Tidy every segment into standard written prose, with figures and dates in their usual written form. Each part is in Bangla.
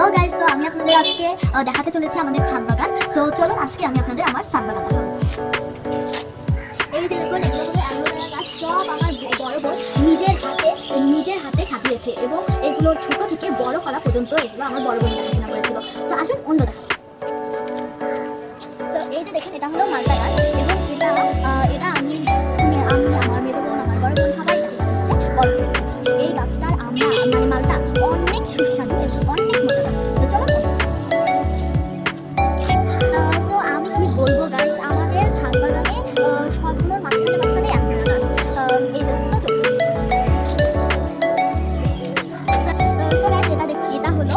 হ্যালো গাইস, সো আমি আপনাদের আজকে দেখাতে চলেছি আমাদের ছাদ বাগান। সো চলুন আজকে আমি আপনাদের আমার ছাদ বাগান দেখাবো। এই যে দেখুন, এগুলো হলো অ্যালোভেরা গাছ। সব আমার বড় বোন নিজের হাতে সাজিয়েছে এবং এগুলো ছোট থেকে বড় করা পর্যন্ত এগুলো আমার বড় বোনই দেখাশোনা করেছিল। সো আসুন অন্য দেখা। সো এই যে দেখুন, এটা হলো মালটা গাছ এবং এটা আমি আমার মেজো বোন, আমার বড় বোন সবাই এটাকে বড় করে দিয়েছি। এই গাছটার মালটা অনেক সুস্বাদু এবং অনেক মজাদার। তো চলো সো আমি কি বলবো গাইস, আমাদের ছাদ বাগানে সবগুলোর মাঝখানে অ্যালোভেরা গাছ। এই দেখুন তো এটা দেখুন, এটা হলো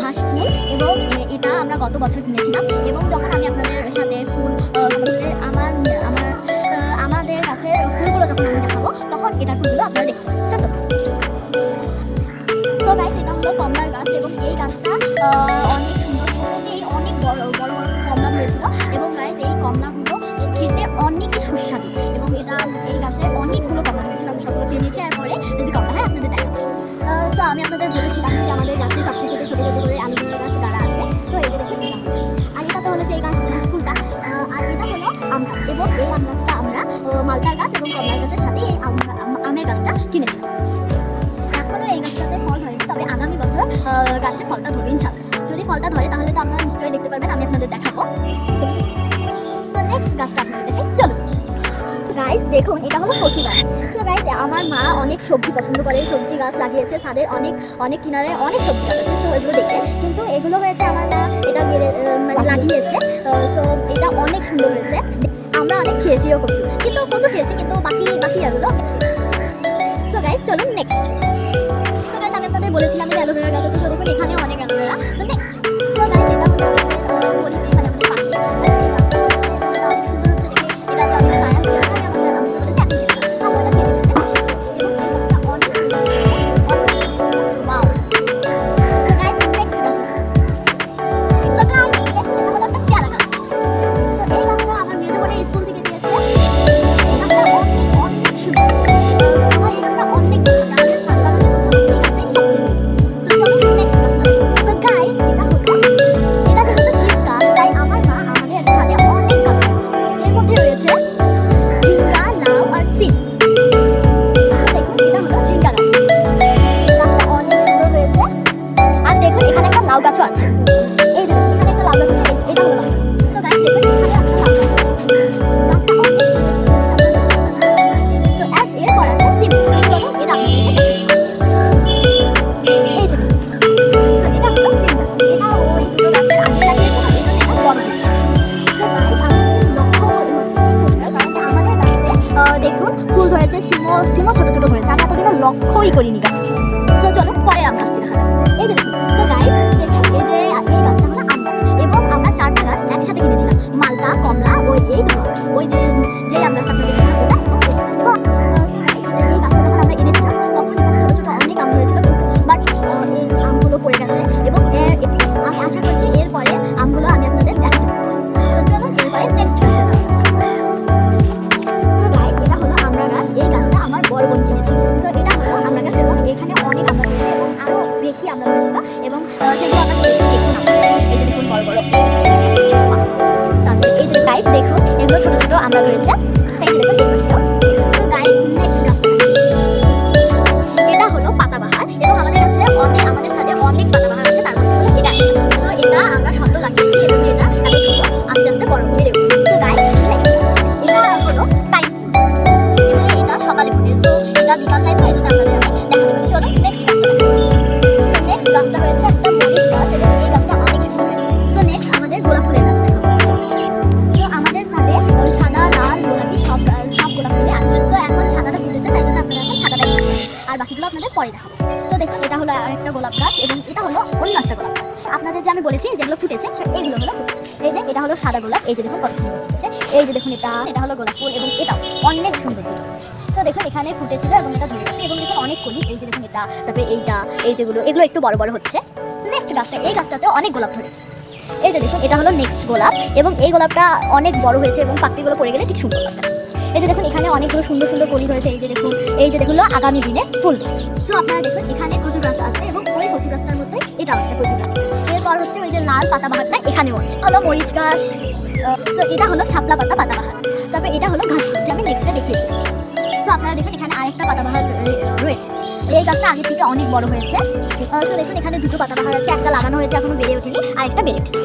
ঘাস ফুল এবং এটা আমরা গত বছর কিনেছিলাম এবং যখন আমি আপনাদের সাথে ফুলের আমাদের গাছের ফুলগুলো যখন আমি দেখাবো তখন এটার ফুলগুলো আপনারা দেখতে পাবেন। তো গাইস, এটা হলো কমলার গাছ এবং এই গাছটা অনেক সুন্দর, ছোটতেই অনেক বড় বড় কমলা ধরেছিল এবং গাইস এই কমলাগুলো খেতে অনেক সুস্বাদু এবং এই গাছে অনেকগুলো কমলা ধরেছিল। আমি সবগুলো খেয়ে নিয়েছি, এরপরে যদি কমলা হয় আপনাদের দেখাবো। সো আমি আপনাদের বলেছিলাম যে আমাদের গাছে সবচেয়ে ছোটো ছোটো করে অ্যালোভেরা গাছ গাড়া আছে। তো এই যে দেখুন, আর এটা তো হলো সেই ঘাস ফুলটা, আর এটা হলো আম গাছ এবং এই আম গাছটা আমরা মালটার গাছ এবং কমলার গাছের সাথে এই আমের গাছটা কিনেছিলাম। এখনও এই গাছটাতে ফল হয়নি, তবে আগামী বছর গাছে ফলটা ধরবে ইনশাআল্লাহ। যদি ফলটা ধরে তাহলে তো আপনারা নিশ্চয়ই দেখতে পারবেন, আমি আপনাদের দেখাবো। সো নেক্সট গাছটা আপনাদের দেখে চলুন। গাইস দেখুন, এটা হলো কচু গাছ। সো গাইস, আমার মা অনেক সবজি পছন্দ করে, সবজি গাছ লাগিয়েছে, ছাদের অনেক কিনারে অনেক সবজি গাছ আছে। সো এগুলো দেখে কিন্তু এগুলো হয়েছে আমার মা এটা লাগিয়েছে। সো এটা অনেক সুন্দর হয়েছে, আমরা অনেক খেয়েছিও কচু খেয়েছি কিন্তু বাকি এগুলো। সো গাইস চলুন নেক্সট। সো গাইস, আমি আপনাদের বলেছিলাম যে অ্যালোভেরা গাছ আছে। সো দেখুন এখানে অনেক aloe vera. So next. So guys, এটা হলো গলিতে আমাদের পাশে এই গাছটা আছে। এটা অনেক সুন্দর হচ্ছে দেখে, এটা অনেক ছায়া হচ্ছে। আমি বলেছি আপনি আমরা এটা কেটে ফেলতে পাশে এবং এই গাছটা অনেক সুন্দর। ওয়াও। সো গাইস নেক্সট গাছ। সো গাইস এটা হলো একটা পেয়ারা গাছ। সো এই গাছটা আমার মেজো বোনের স্কুল থেকে দিয়েছে। এই গাছটা অনেক সুন্দর। আমার এই গাছটা অনেক আমাদের ছাদ বাগানের মধ্যে এই গাছটাই সবচেয়ে। সো চলুন নেক্সট গাছটা। সো গাইস, এটা যেহেতু শীতকাল তাই আমার মা আমাদের ছাদে অনেক গাছ লাগায়। এর মধ্যে রয়েছে ঝিঙ্গা, লাউ আর সিম। দেখুন এটা হলো ঝিঙ্গা গাছ, গাছটা অনেক সুন্দর হয়েছে। আর দেখুন এখানে একটা লাউ গাছও আছে। এই দেখুন এখানে একটা লাউ গাছ আছে, এটা হলো লাউ গাছ। সো গাইস দেখুন এখানে একটা লাউ গাছ আছে, গাছটা অনেক সুন্দর। সো এরপর আছে সিম। সো চলুন এটা আপনাদেরকে দেখাই। এই দেখুন, সো এটা হলো সিম গাছ। এটা ওই দুটো গাছের আগে লাগিয়েছে না, এই জন্য এটা বড় হয়েছে। সো গাইস, আমাদের লক্ষ্য কারণ আমাদের গাছে দেখুন ফুল ধরেছে, সিমও ছোট ছোট ধরেছে। আমি এতদিনও লক্ষ্যই করিনি গাছ। সো চলুন পরের আম গাছটি দেখা যাক। এই যে দেখুন। সো গাইস দেখুন এই গাছটা হলো আম গাছ এবং আমরা 4টা গাছ একসাথে কিনেছিলাম, মালটা, কমলা, এই দুটো গাছ। ওই যে আম গাছটা আপনাদের দেখলাম ওটা এবং এই গাছটা যখন আমরা এনেছিলাম তখন এখানে ছোট ছোট অনেক আম ধরেছিল, কিন্তু বাট এই আমগুলো পড়ে গেছে এবং আমি আশা করছি এরপরে আমগুলো আমি আপনাদের দেখাতে পারবো। সো চলুন এরপরে নেক্সট গাছে যাওয়া যাক। সো গাইস, এটা হলো আমড়া গাছ। এই গাছটা আমার বড় বোন কিনেছিল। সো এটা হলো আমড়া গাছ এবং এখানে অনেক আমড়া ধরেছে এবং আরো বেশি আমড়া ধরেছিল এবং সেগুলো আমরা খেয়েছি। দেখুন এই যে দেখুন বড় বড় তারপরে এই যে গাইস দেখুন এগুলো ছোট ছোট আমড়া ধরেছে। এই যে দেখুন এই গাছটা। সো গাইস নেক্সট গাছটা, এটা হলো পাতাবাহার এবং আমাদের কাছে আমাদের সাথে অনেক পাতাবাহার আছে, তার মধ্যে হলো এটা। সো এটা আমরা সদ্য লাগিয়েছি এবং এটা এত ছোট, আস্তে আস্তে বড় হয়ে যাবে। সো গাইস নেক্সট এটা হলো টাইম ফুল এবং এটা সকালে ফুটে, তো এটা বিকাল টাইম, এই জন্য আপনাদের আমি দেখাতে পারি। চলো নেক্সট গাছটা দেখাই। সো নেক্সট গাছটা হয়েছে একটা মরিচ গাছ এবং এই গাছটা অনেক সুন্দর হয়েছে। সো নেক্সট আমাদের গোলাপ ফুলের গাছ দেখাবো। সো আমাদের সাথে সাদা, লাল, গোলাপি সব গোলাপ ফুলই আছে। সো এখন সাদাটা ফুটেছে, তাই জন্য আপনারা এখন সাদাটাই দেখবেন আর বাকিগুলো আপনাদের পরে দেখাবো। সো দেখুন এটা হলো আরেকটা গোলাপ গাছ এবং এটা হলো অন্য একটা গোলাপ গাছ। আপনাদের যে আমি বলেছি যেগুলো ফুটেছে এইগুলো হলো ফুটেছে। এই যে এটা হলো সাদা গোলাপ, এই যে দেখুন কত সুন্দর ফুটেছে। এই যে দেখুন এটা হলো গোলাপ ফুল এবং এটাও অনেক সুন্দর ফুল। সো দেখুন এখানে ফুটেছিল এবং এটা ঝরে গেছে এবং দেখুন অনেক কলি। এই যে দেখুন এটা, তারপরে এই এগুলো একটু বড় বড় হচ্ছে। নেক্সট গাছটা, এই গাছটাতেও অনেক গোলাপ ধরেছে। এই যে দেখুন এটা হলো নেক্সট গোলাপ এবং এই গোলাপটা অনেক বড় হয়েছে এবং পাপড়িগুলো পড়ে গেলে ঠিক সুন্দর লাগবে। এই যে দেখুন এখানে অনেকগুলো সুন্দর সুন্দর কলি ধরেছে। এই যে দেখুন আগামী দিনে ফুল। সো আপনারা দেখুন এখানে কচু গাছ আছে এবং ওই কচু গাছটার মধ্যে এটাও একটা কচু গাছ। এরপর হচ্ছে ওই যে লাল পাতাবাহারটা এখানেও আছে, হলো মরিচ গাছ। সো এটা হলো শাপলা পাতাবাহার। তারপর এটা হলো ঘাস ফুল, যে আমি নেক্সটে দেখিয়েছি। সো আপনারা দেখুন এখানে আরেকটা পাতাবাহার রয়েছে। এই গাছটা আগে থেকে অনেক বড় হয়েছে। সো দেখুন এখানে দুটো পাতাবাহার আছে, একটা লাগানো হয়েছে এখনো বেড়ে ওঠেনি, আর একটা বেড়ে উঠেছে।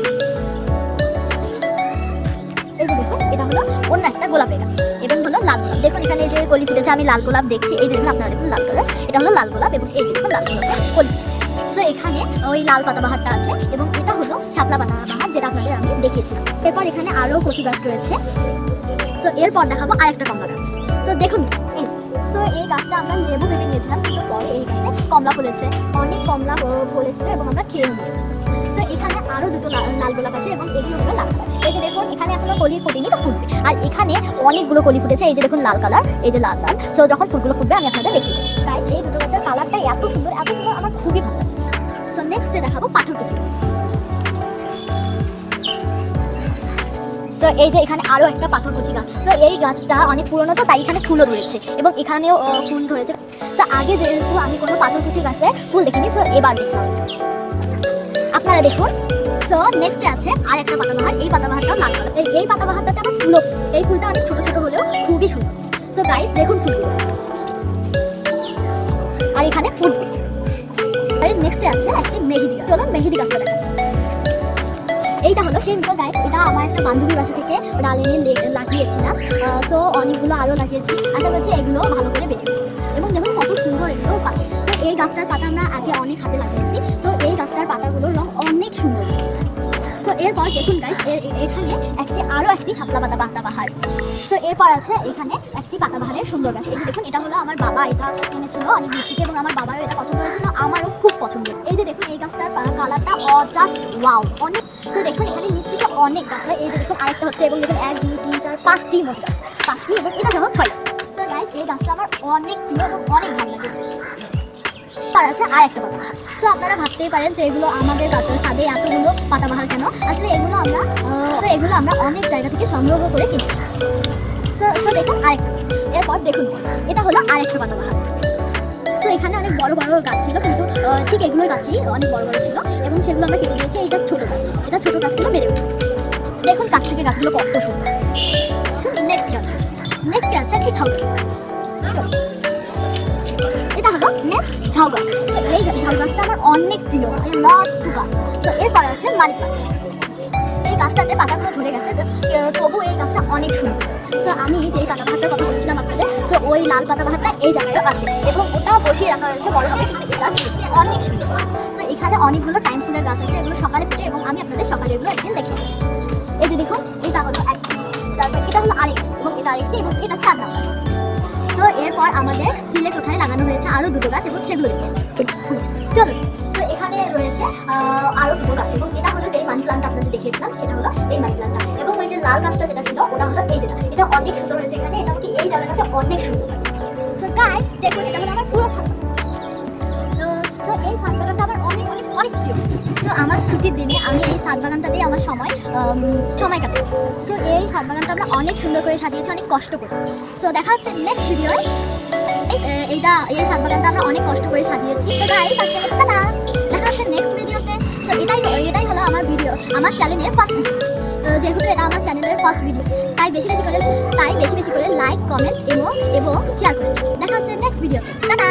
এই যে দেখুন এটা হলো অন্য একটা গোলাপের গাছ এবং হলো লাল গোলাপ। দেখুন এখানে যে কলি ফুটেছে, আমি লাল গোলাপ দেখছি। এই যে দেখুন আপনারা দেখুন লাল কালার, এটা হলো লাল গোলাপ এবং এই যে দেখুন লাল গোলাপের কলি ফুটেছে। সো এখানে ওই লাল পাতাবাহারটা আছে এবং এটা হলো শাপলা পাতাবাহার, যেটা আপনাদের আমি দেখিয়েছিলাম। এরপর এখানে আরও কচু গাছ রয়েছে। সো এরপর দেখাবো আরেকটা কমলা গাছ। সো দেখুন সো এই গাছটা আমরা লেবু ভেবে নিয়েছিলাম, কিন্তু পরে এই গাছে কমলা ফলেছে, অনেক কমলা ফলেছিল এবং আমরা খেয়েও নিয়েছি। সো এখানে আরও দুটো লাল গোলাপ আছে এবং এগুলো হলো লাল কালার। এই যে দেখুন এখানে এখনো কলি ফুটেনি, তো ফুটবে। আর এখানে অনেকগুলো কলি ফুটেছে, এই যে দেখুন লাল কালার, এই যে লাল লাল। সো যখন ফুলগুলো ফুটবে আমি আপনাদের দেখিয়ে দেবো। তাই এই দুটো গাছের কালারটা এত সুন্দর আমার খুবই ভালো লাগে। সো নেক্সটে দেখাবো পাথরকুচি গাছ। সো এই যে এখানে আরও একটা পাথরকুচি গাছ। সো এই গাছটা অনেক পুরনো, তো তাই এখানে ফুলও ধরেছে এবং এখানেও ফুল ধরেছে। তো আগে যেহেতু আমি কোনো পাথরকুচি গাছে ফুল দেখিনি, সো এবার দেখলাম। আপনারা দেখুন। সো নেক্সটে আছে আর একটা পাতাবাহার। এই পাতাবাহারটাও লাল কালার। এই পাতাবাহারটাতে আমার ফুলও, এই ফুলটা অনেক ছোট ছোট হলেও খুবই সুন্দর। সো গাইস দেখুন ফুলগুলো, আর এখানে ফুটবে। আর নেক্সটে আছে একটি মেহেদি গাছ। চলো মেহেদি গাছটা দেখা। এইটা হলো সেই মতো গাছ, এটা আমার একটা বান্ধবীর বাসা থেকে ডাল এনে লাগিয়েছিলাম। সো অনেকগুলো আরও লাগিয়েছি, আশা করছি এগুলো ভালো করে বেরোবে। এবং দেখুন কত সুন্দর এগুলো পাতা। সো এই গাছটার পাতা আমরা আগে অনেক হাতে লাগিয়েছি। সো এই গাছটার পাতাগুলোর রং অনেক সুন্দর। সো এরপর দেখুন গাইস এখানে আরও একটি শাপলা পাতাবাহার। সো এরপর আছে এখানে একটি পাতাবাহারের সুন্দর গাছ। এই যে দেখুন এটা হলো আমার বাবা এটা এনেছিল অনেক দূর থেকে এবং আমার বাবারও এটা পছন্দ হয়েছিল, আমারও খুব পছন্দ। এই যে দেখুন এই গাছটার কালারটা জাস্ট ওয়াও অনেক। সো দেখুন এখানে নিচ থেকে অনেক গাছ হয়। এই যে দেখুন আরেকটা হচ্ছে এবং দেখুন 1 2 3 4 5টি মোট গাছ, 5টি এবং এটা যেমন 6। সো গাইস এই গাছটা আমার অনেক প্রিয় এবং অনেক ভালো লাগে। আর আছে আর একটা পাতাবাহার। সো আপনারা ভাবতেই পারেন যে এগুলো আমাদের গাছের ছাদে এতগুলো পাতাবাহার কেন। আসলে এগুলো আমরা অনেক জায়গা থেকে সংগ্রহ করে কিনেছি। সো দেখুন আরেকটা। এরপর দেখুন এটা হলো আরেকটা পাতাবাহার। সো এখানে অনেক বড় বড় গাছ ছিল, কিন্তু ঠিক এগুলোই গাছই অনেক বড় বড় ছিল এবং সেগুলো আমরা কেটে দিয়েছি। এটা ছোটো গাছ, এটা ছোটো গাছগুলো বেড়ে উঠে। দেখুন কাছ থেকে গাছগুলো কত সুন্দর। শুনুন নেক্সটে আছে একটি ঝাউ গাছ। এটা হলো নেক্সট ঝাউ গাছ। সো এই ঝাউ গাছটা আমার অনেক প্রিয়, আই লাভ টু গাছ। সো এরপর আছে মানি প্লান্ট। এই গাছটাতে পাতাগুলো ঝরে গেছে, তবু এই গাছটা অনেক সুন্দর। সো আমি যেই পাতাবাহারটার কথা বলছিলাম আপনাদের, সো ওই লাল পাতাবাহারটা এই জায়গায় আছে এবং ওটা বসিয়ে রাখা হয়েছে বড় হবে, কিন্তু এই গাছ অনেক সুন্দর। সো এখানে অনেকগুলো টাইম ফুলের গাছ আছে, এগুলো সকালে ফুটে এবং আমি আপনাদের সকালে এগুলো একদিন দেখি। এই যে দেখুন এটা হলো একটি, তারপর এটা হলো আরেকটি এবং এটা আরেকটি এবং এটা 4 নাম্বার। সো এরপর আমাদের চিলে কোঠায় লাগানো হয়েছে আরও দুটো গাছ এবং সেগুলো দেখুন। চলুন। সো এখানে রয়েছে আরও দুটো গাছ এবং এটা হলো যেই মানি প্লান্টটা আপনাদের দেখিয়েছিলাম, সেটা হলো এই মানি প্লান্টটা। এবং ওই যে লাল গাছটা যেটা ছিল ওটা হলো এই যেটা, এটা অনেক সুন্দর হয়েছে এখানে, এটা আমাকে এই জায়গাটাতে অনেক সুন্দর লাগে। সো গাইস দেখুন এটা হলো আমার পুরো ছাদ। সো এই ছাদ বাগানটা আমার অনেক অনেক অনেক প্রিয়। সো আমার ছুটির দিনে আমি এই ছাদ বাগানটাতেই আমার সময় কাটাই। সো এই ছাদ বাগানটা আমরা অনেক সুন্দর করে সাজিয়েছি, অনেক কষ্ট করে। সো দেখা হচ্ছে নেক্সট ভিডিওয়। এই ছাদ বাগানটা আমরা অনেক কষ্ট করে সাজিয়েছি। সো গাইস আজকে টাটা, দেখা হচ্ছে নেক্সট ভিডিওতে। সো এটাই হলো আমার ভিডিও, আমার চ্যানেলের ফার্স্ট ভিডিও। যেহেতু এটা আমার চ্যানেলের ফার্স্ট ভিডিও, তাই বেশি বেশি করে লাইক, কমেন্ট এবং শেয়ার করুন। দেখা হচ্ছে নেক্সট ভিডিওতে। টাটা।